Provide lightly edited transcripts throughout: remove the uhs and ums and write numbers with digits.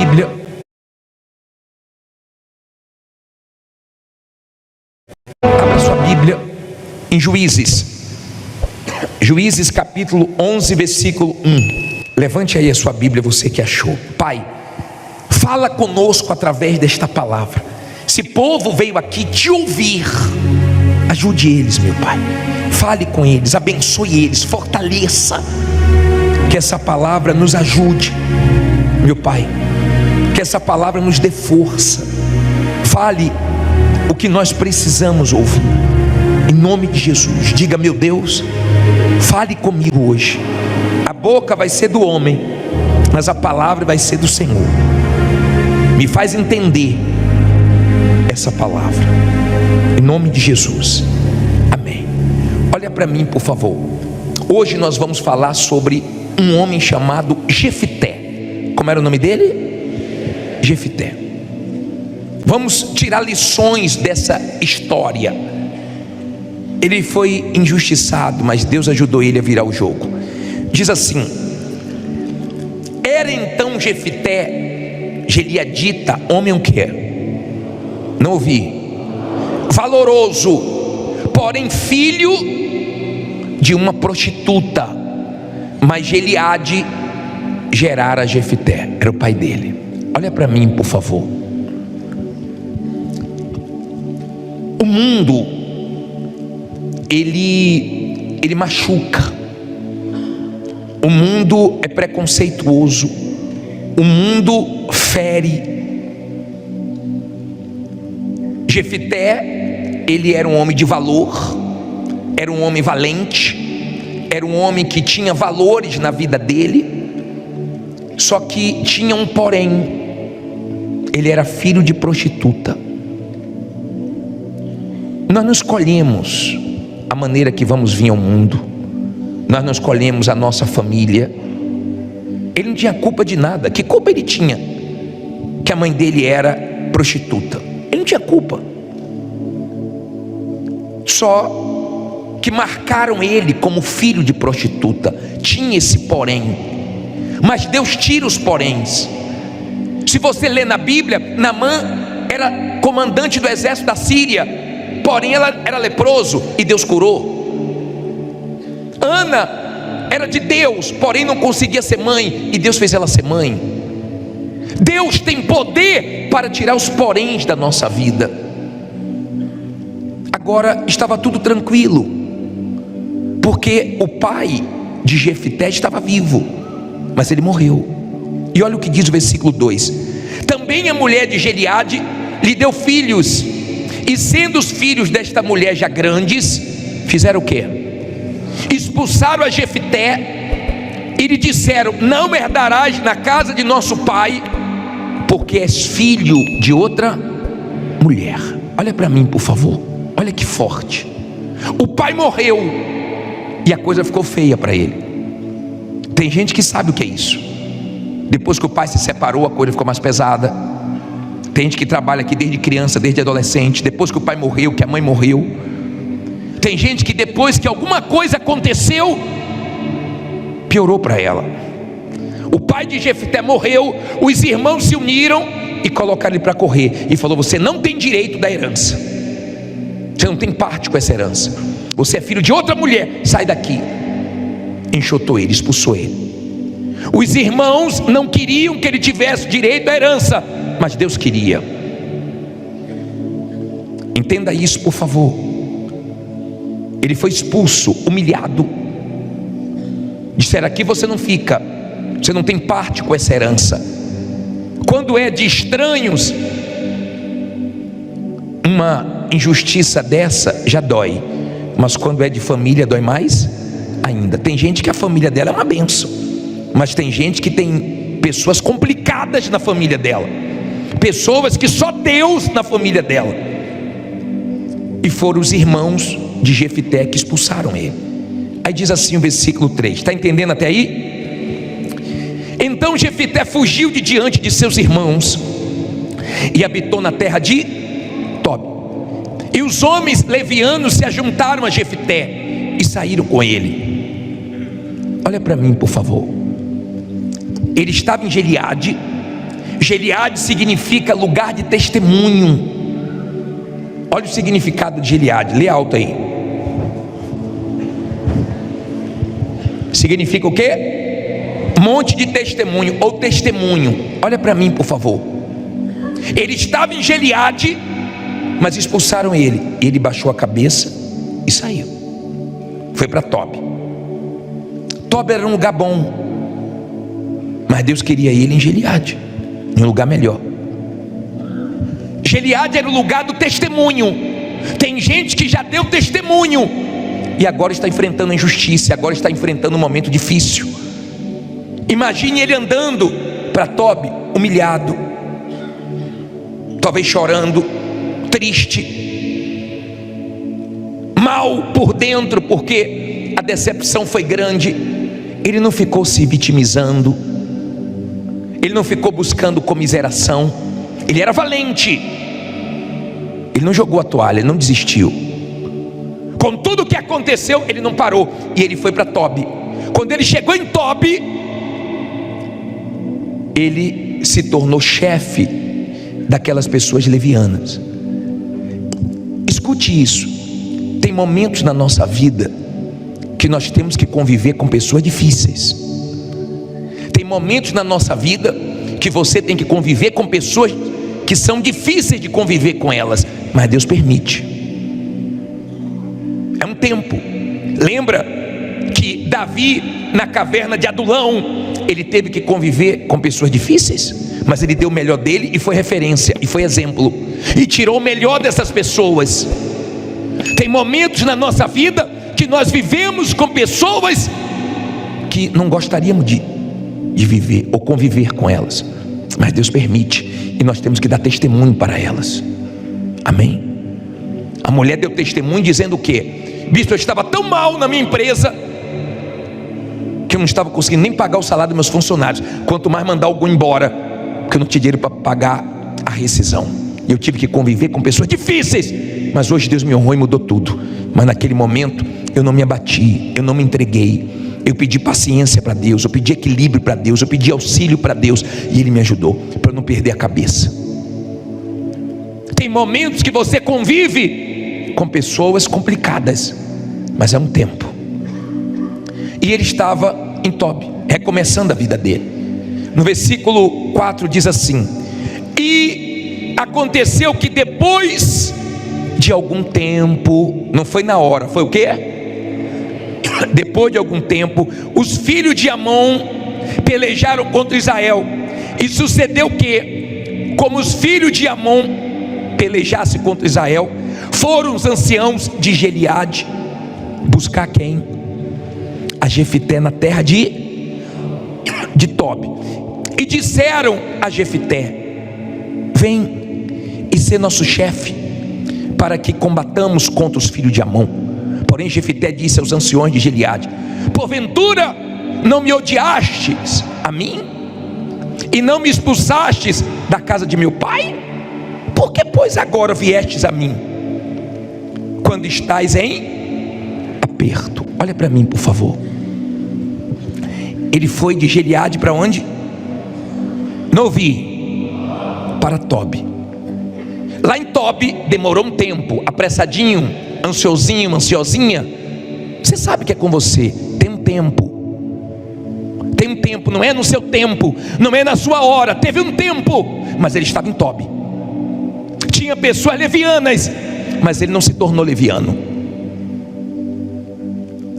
Bíblia. Abra sua Bíblia em Juízes. Juízes capítulo 11, versículo 1. Levante aí a sua Bíblia, você que achou. Pai, fala conosco através desta palavra. Esse povo veio aqui te ouvir. Ajude eles, meu Pai. Fale com eles, abençoe eles, fortaleça. Que essa palavra nos ajude, meu Pai. Que essa palavra nos dê força. Fale o que nós precisamos ouvir. Em nome de Jesus, diga: meu Deus, fale comigo hoje. A boca vai ser do homem, mas a palavra vai ser do Senhor. Me faz entender essa palavra, em nome de Jesus, amém. Olha para mim, por favor. Hoje nós vamos falar sobre um homem chamado Jefité. Como era o nome dele? Jefité. Vamos tirar lições dessa história. Ele foi injustiçado, mas Deus ajudou ele a virar o jogo. Diz assim: era então Jefité gileadita, homem o quê? Não ouvi. Valoroso, porém filho de uma prostituta. Mas Gileade gerara Jefité, era o pai dele. Olha para mim, por favor. O mundo, ele machuca. O mundo é preconceituoso. O mundo fere. Jefité, ele era um homem de valor, era um homem valente, era um homem que tinha valores na vida dele. Só que tinha um porém: ele era filho de prostituta. Nós não escolhemos a maneira que vamos vir ao mundo, nós não escolhemos a nossa família. Ele não tinha culpa de nada. Que culpa ele tinha que a mãe dele era prostituta? Ele não tinha culpa. Só que marcaram ele como filho de prostituta. Tinha esse porém. Mas Deus tira os poréns. Se você ler na Bíblia, Naamã era comandante do exército da Síria, porém ela era leproso e Deus curou. Ana era de Deus, porém não conseguia ser mãe e Deus fez ela ser mãe. Deus tem poder para tirar os poréns da nossa vida. Agora estava tudo tranquilo, porque o pai de Jefité estava vivo, mas ele morreu. E olha o que diz o versículo 2: também a mulher de Gileade lhe deu filhos, e sendo os filhos desta mulher já grandes, fizeram o quê? Expulsaram a Jefité e lhe disseram: não herdarás na casa de nosso pai, porque és filho de outra mulher. Olha para mim, por favor. Olha que forte. O pai morreu e a coisa ficou feia para ele. Tem gente que sabe o que é isso. Depois que o pai se separou, a coisa ficou mais pesada. Tem gente que trabalha aqui desde criança, desde adolescente. Depois que o pai morreu, que a mãe morreu. Tem gente que depois que alguma coisa aconteceu, piorou para ela. O pai de Jefité morreu, os irmãos se uniram e colocaram ele para correr. E falou: você não tem direito da herança. Você não tem parte com essa herança. Você é filho de outra mulher, sai daqui. Enxotou ele, expulsou ele. Os irmãos não queriam que ele tivesse direito à herança, mas Deus queria. Entenda isso, por favor. Ele foi expulso, humilhado. Disseram: aqui você não fica, você não tem parte com essa herança. Quando é de estranhos, uma injustiça dessa já dói, mas quando é de família dói mais ainda. Tem gente que a família dela é uma bênção, mas tem gente que tem pessoas complicadas na família dela, pessoas que só Deus na família dela. E foram os irmãos de Jefité que expulsaram ele. Aí diz assim o versículo 3, está entendendo até aí? Então Jefité fugiu de diante de seus irmãos e habitou na terra de Tob. E os homens levianos se ajuntaram a Jefité e saíram com ele. Olha para mim, por favor. Ele estava em Gileade, Gileade significa lugar de testemunho. Olha o significado de Gileade, lê alto aí. Significa o quê? Monte de testemunho, ou testemunho. Olha para mim, por favor. Ele estava em Gileade, mas expulsaram ele. Ele baixou a cabeça e saiu. Foi para Tobi. Tobi era um lugar bom, mas Deus queria ele em Gileade, em um lugar melhor. Gileade era o lugar do testemunho. Tem gente que já deu testemunho e agora está enfrentando a injustiça, agora está enfrentando um momento difícil. Imagine ele andando para Tobi, humilhado, talvez chorando, triste, mal por dentro, porque a decepção foi grande. Ele não ficou se vitimizando, ele não ficou buscando comiseração, ele era valente, ele não jogou a toalha, ele não desistiu. Com tudo o que aconteceu, ele não parou, e ele foi para Tobi. Quando ele chegou em Tobi, ele se tornou chefe daquelas pessoas levianas. Escute isso. Tem momentos na nossa vida que nós temos que conviver com pessoas difíceis. Tem momentos na nossa vida que você tem que conviver com pessoas que são difíceis de conviver com elas, mas Deus permite. É um tempo. Lembra que Davi, na caverna de Adulão, ele teve que conviver com pessoas difíceis, mas ele deu o melhor dele e foi referência, e foi exemplo, e tirou o melhor dessas pessoas. Tem momentos na nossa vida que nós vivemos com pessoas que não gostaríamos de viver ou conviver com elas, mas Deus permite, e nós temos que dar testemunho para elas. Amém? A mulher deu testemunho dizendo o quê? Bispo, eu estava tão mal na minha empresa que eu não estava conseguindo nem pagar o salário dos meus funcionários, quanto mais mandar algum embora, porque eu não tinha dinheiro para pagar a rescisão. E eu tive que conviver com pessoas difíceis, mas hoje Deus me honrou e mudou tudo. Mas naquele momento eu não me abati, eu não me entreguei, eu pedi paciência para Deus, eu pedi equilíbrio para Deus, eu pedi auxílio para Deus, e Ele me ajudou para eu não perder a cabeça. Tem momentos que você convive com pessoas complicadas, mas é um tempo. E ele estava em Tobi, recomeçando a vida dele. No versículo 4 diz assim: e aconteceu que depois de algum tempo, não foi na hora, foi o quê? Depois de algum tempo, os filhos de Amon pelejaram contra Israel. E sucedeu que, como os filhos de Amon pelejassem contra Israel, foram os anciãos de Gileade buscar quem? A Jefité na terra de Tobi. E disseram a Jefité: vem e ser nosso chefe, para que combatamos contra os filhos de Amon. Porém Jefité disse aos anciões de Gileade: porventura não me odiastes a mim, e não me expulsastes da casa de meu pai? Por que pois agora viestes a mim, quando estás em aperto? Olha para mim, por favor. Ele foi de Gileade para onde? Não ouvi. Para Tobi. Lá em Tobi demorou um tempo, apressadinho, ansiosinho, ansiosinha. Você sabe que é com você. Tem um tempo. Tem um tempo, não é no seu tempo, não é na sua hora. Teve um tempo, mas ele estava em Tobi. Tinha pessoas levianas, mas ele não se tornou leviano.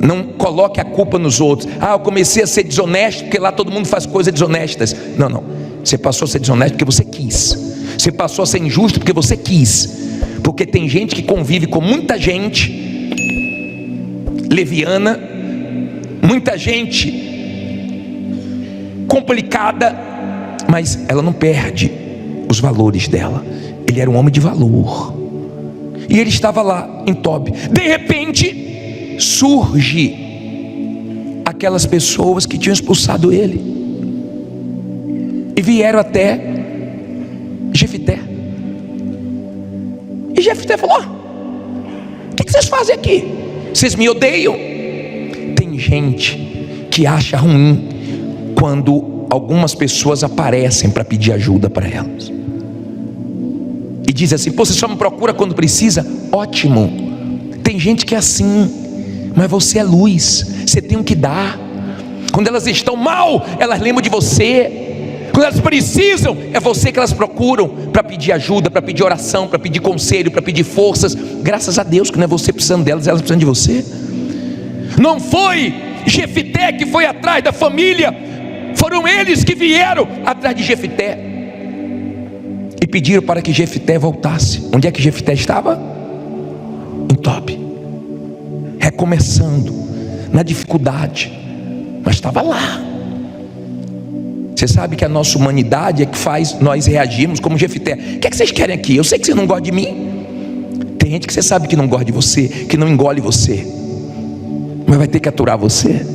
Não coloque a culpa nos outros. Eu comecei a ser desonesto porque lá todo mundo faz coisas desonestas. Não, não. Você passou a ser desonesto porque você quis. Você passou a ser injusto porque você quis. Porque tem gente que convive com muita gente leviana, muita gente complicada, mas ela não perde os valores dela. Ele era um homem de valor. E ele estava lá em Tobi. De repente surge aquelas pessoas que tinham expulsado ele e vieram até Jefité. E Jefité falou: o que vocês fazem aqui? Vocês me odeiam? Tem gente que acha ruim quando algumas pessoas aparecem para pedir ajuda para elas. E diz assim: pô, você só me procura quando precisa? Ótimo. Tem gente que é assim, mas você é luz, você tem o que dar. Quando elas estão mal, elas lembram de você. Quando elas precisam, é você que elas procuram para pedir ajuda, para pedir oração, para pedir conselho, para pedir forças. Graças a Deus que não é você precisando delas, elas precisam de você. Não foi Jefité que foi atrás da família, foram eles que vieram atrás de Jefité e pediram para que Jefité voltasse. Onde é que Jefité estava? Em Tobi, recomeçando, na dificuldade, mas estava lá. Você sabe que a nossa humanidade é que faz nós reagirmos como Jefité. O que é que vocês querem aqui? Eu sei que vocês não gostam de mim. Tem gente que você sabe que não gosta de você, que não engole você, mas vai ter que aturar você,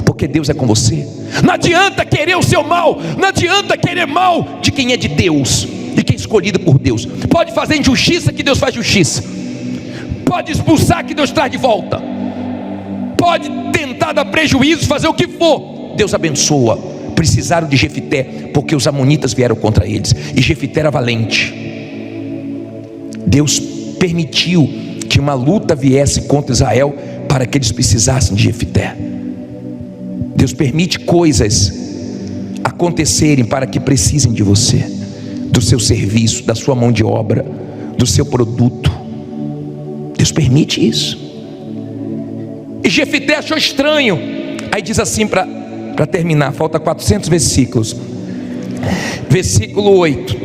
porque Deus é com você. Não adianta querer o seu mal, não adianta querer mal de quem é de Deus, de quem é escolhido por Deus. Pode fazer injustiça, que Deus faz justiça. Pode expulsar, que Deus traz de volta. Pode tentar dar prejuízo, fazer o que for, Deus abençoa. Precisaram de Jefité, porque os amonitas vieram contra eles, e Jefité era valente. Deus permitiu que uma luta viesse contra Israel, para que eles precisassem de Jefité. Deus permite coisas acontecerem, para que precisem de você, do seu serviço, da sua mão de obra, do seu produto. Deus permite isso. E Jefité achou estranho. Aí diz assim, para terminar, falta 400 versículos. Versículo 8,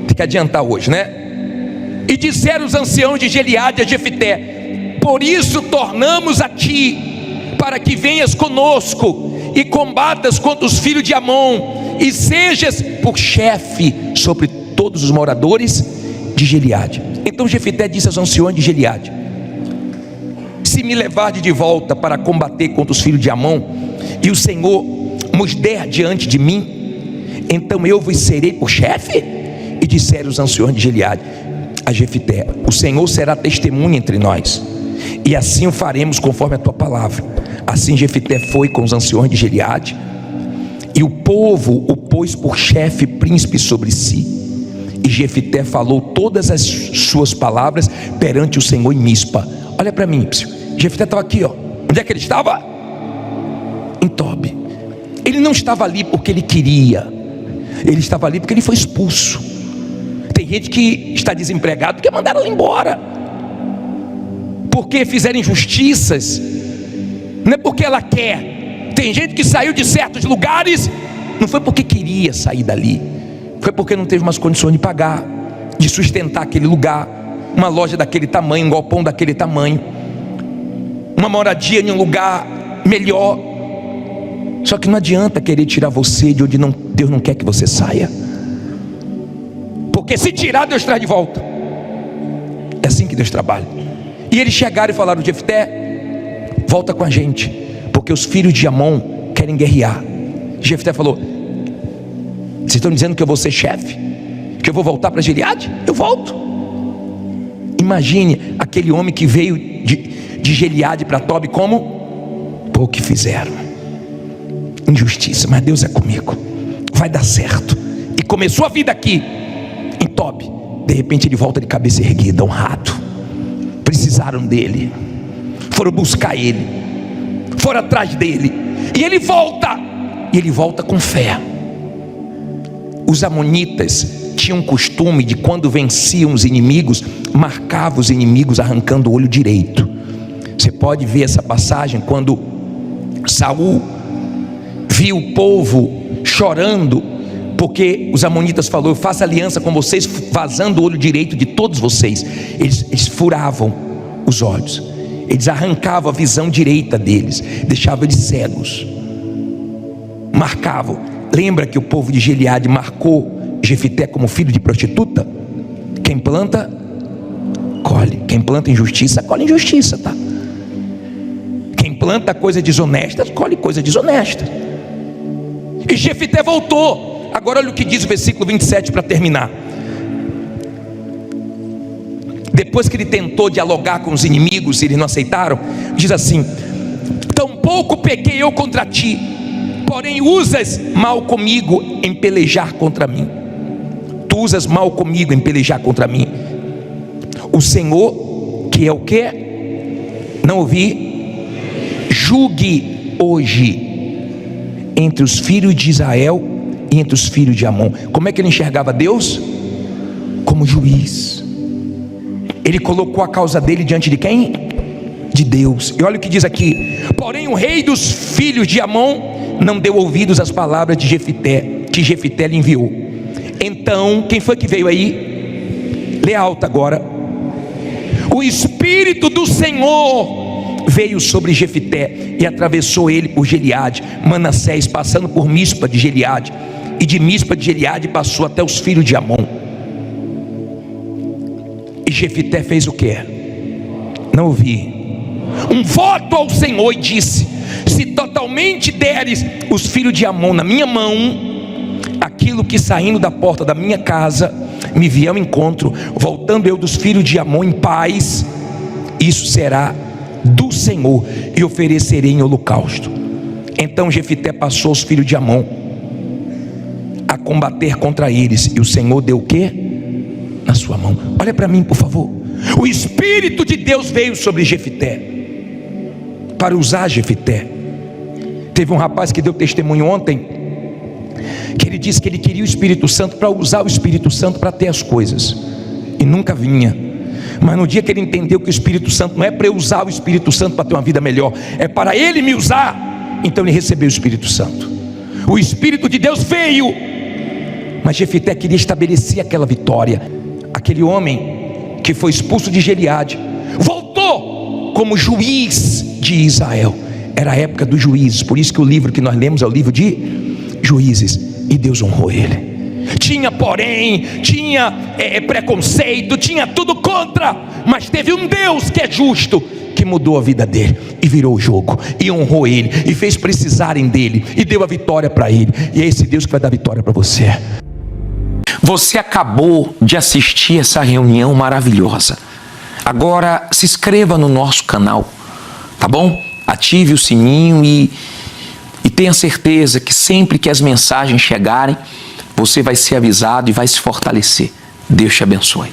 tem que adiantar hoje, né? E disseram os anciãos de Gileade a Jefité: por isso tornamos a ti, para que venhas conosco e combatas contra os filhos de Amon, e sejas por chefe sobre todos os moradores de Gileade. Então Jefité disse aos anciões de Gileade: se me levardes de volta para combater contra os filhos de Amon, e o Senhor nos der diante de mim, então eu vos serei por chefe? E disseram os anciões de Gileade a Jefité: o Senhor será testemunha entre nós, e assim o faremos conforme a tua palavra. Assim Jefité foi com os anciões de Gileade, e o povo o pôs por chefe, príncipe sobre si. E Jefité falou todas as suas palavras perante o Senhor em Mispa. Olha para mim, Jefité estava aqui, ó. Onde é que ele estava? Em Tobi. Ele não estava ali porque ele queria, ele estava ali porque ele foi expulso. Tem gente que está desempregado porque mandaram ele embora, porque fizeram injustiças, não é porque ela quer. Tem gente que saiu de certos lugares, não foi porque queria sair dali, foi porque não teve mais condições de pagar, de sustentar aquele lugar, uma loja daquele tamanho, um galpão daquele tamanho, uma moradia em um lugar melhor. Só que não adianta querer tirar você de onde Deus não quer que você saia, porque se tirar, Deus traz de volta. É assim que Deus trabalha. E eles chegaram e falaram: Jefté, volta com a gente, porque os filhos de Amon querem guerrear. Jefté falou: vocês estão dizendo que eu vou ser chefe, que eu vou voltar para Gileade? Eu volto. Imagine aquele homem que veio de Gileade para Tobi, como? Pô, o que fizeram? Injustiça, mas Deus é comigo, vai dar certo. E começou a vida aqui em Tobi. De repente ele volta de cabeça erguida, honrado. Precisaram dele, foram buscar ele, foram atrás dele, e ele volta, e ele volta com fé. Os amonitas tinham um costume de, quando venciam os inimigos, marcavam os inimigos arrancando o olho direito. Você pode ver essa passagem quando Saul viu o povo chorando, porque os amonitas falaram: eu faço aliança com vocês, vazando o olho direito de todos vocês. Eles furavam os olhos, eles arrancavam a visão direita deles, deixavam eles cegos, marcavam. Lembra que o povo de Gileade marcou Jefité como filho de prostituta? Quem planta, colhe. Quem planta injustiça, colhe injustiça, tá? Quem planta coisa desonesta, colhe coisa desonesta. E Jefité voltou. Agora olha o que diz o versículo 27 para terminar. Depois que ele tentou dialogar com os inimigos e eles não aceitaram, diz assim: tampouco pequei eu contra ti, porém usas mal comigo em pelejar contra mim. Tu usas mal comigo em pelejar contra mim. O Senhor, que é o quê? Não ouvi? Julgue hoje entre os filhos de Israel e entre os filhos de Amon. Como é que ele enxergava Deus? Como juiz. Ele colocou a causa dele diante de quem? De Deus. E olha o que diz aqui: porém o rei dos filhos de Amon não deu ouvidos às palavras de Jefité, que Jefité lhe enviou. Então, quem foi que veio aí? Lê alto agora. O Espírito do Senhor veio sobre Jefité e atravessou ele por Gileade, Manassés, passando por Mispa de Gileade, e de Mispa de Gileade passou até os filhos de Amon. E Jefité fez o que? Não ouvi. Um voto ao Senhor e disse: se totalmente deres os filhos de Amon na minha mão, aquilo que saindo da porta da minha casa me vier ao encontro, voltando eu dos filhos de Amon em paz, isso será do Senhor, e oferecerei em holocausto. Então Jefité passou os filhos de Amon a combater contra eles, e o Senhor deu o que? Na sua mão. Olha para mim, por favor. O Espírito de Deus veio sobre Jefité para usar Jefité. Teve um rapaz que deu testemunho ontem, que ele disse que ele queria o Espírito Santo para usar o Espírito Santo para ter as coisas, e nunca vinha. Mas no dia que ele entendeu que o Espírito Santo não é para eu usar o Espírito Santo para ter uma vida melhor, é para ele me usar, então ele recebeu o Espírito Santo. O Espírito de Deus veio, mas Jefité queria estabelecer aquela vitória. Aquele homem que foi expulso de Gileade voltou como juiz de Israel. Era a época dos juízes, por isso que o livro que nós lemos é o livro de Juízes, e Deus honrou ele. Tinha porém, preconceito, tinha tudo contra, mas teve um Deus que é justo, que mudou a vida dele, e virou o jogo, e honrou ele, e fez precisarem dele, e deu a vitória para ele. E é esse Deus que vai dar vitória para você. Você acabou de assistir essa reunião maravilhosa. Agora se inscreva no nosso canal, tá bom? Ative o sininho e tenha certeza que sempre que as mensagens chegarem, você vai ser avisado e vai se fortalecer. Deus te abençoe.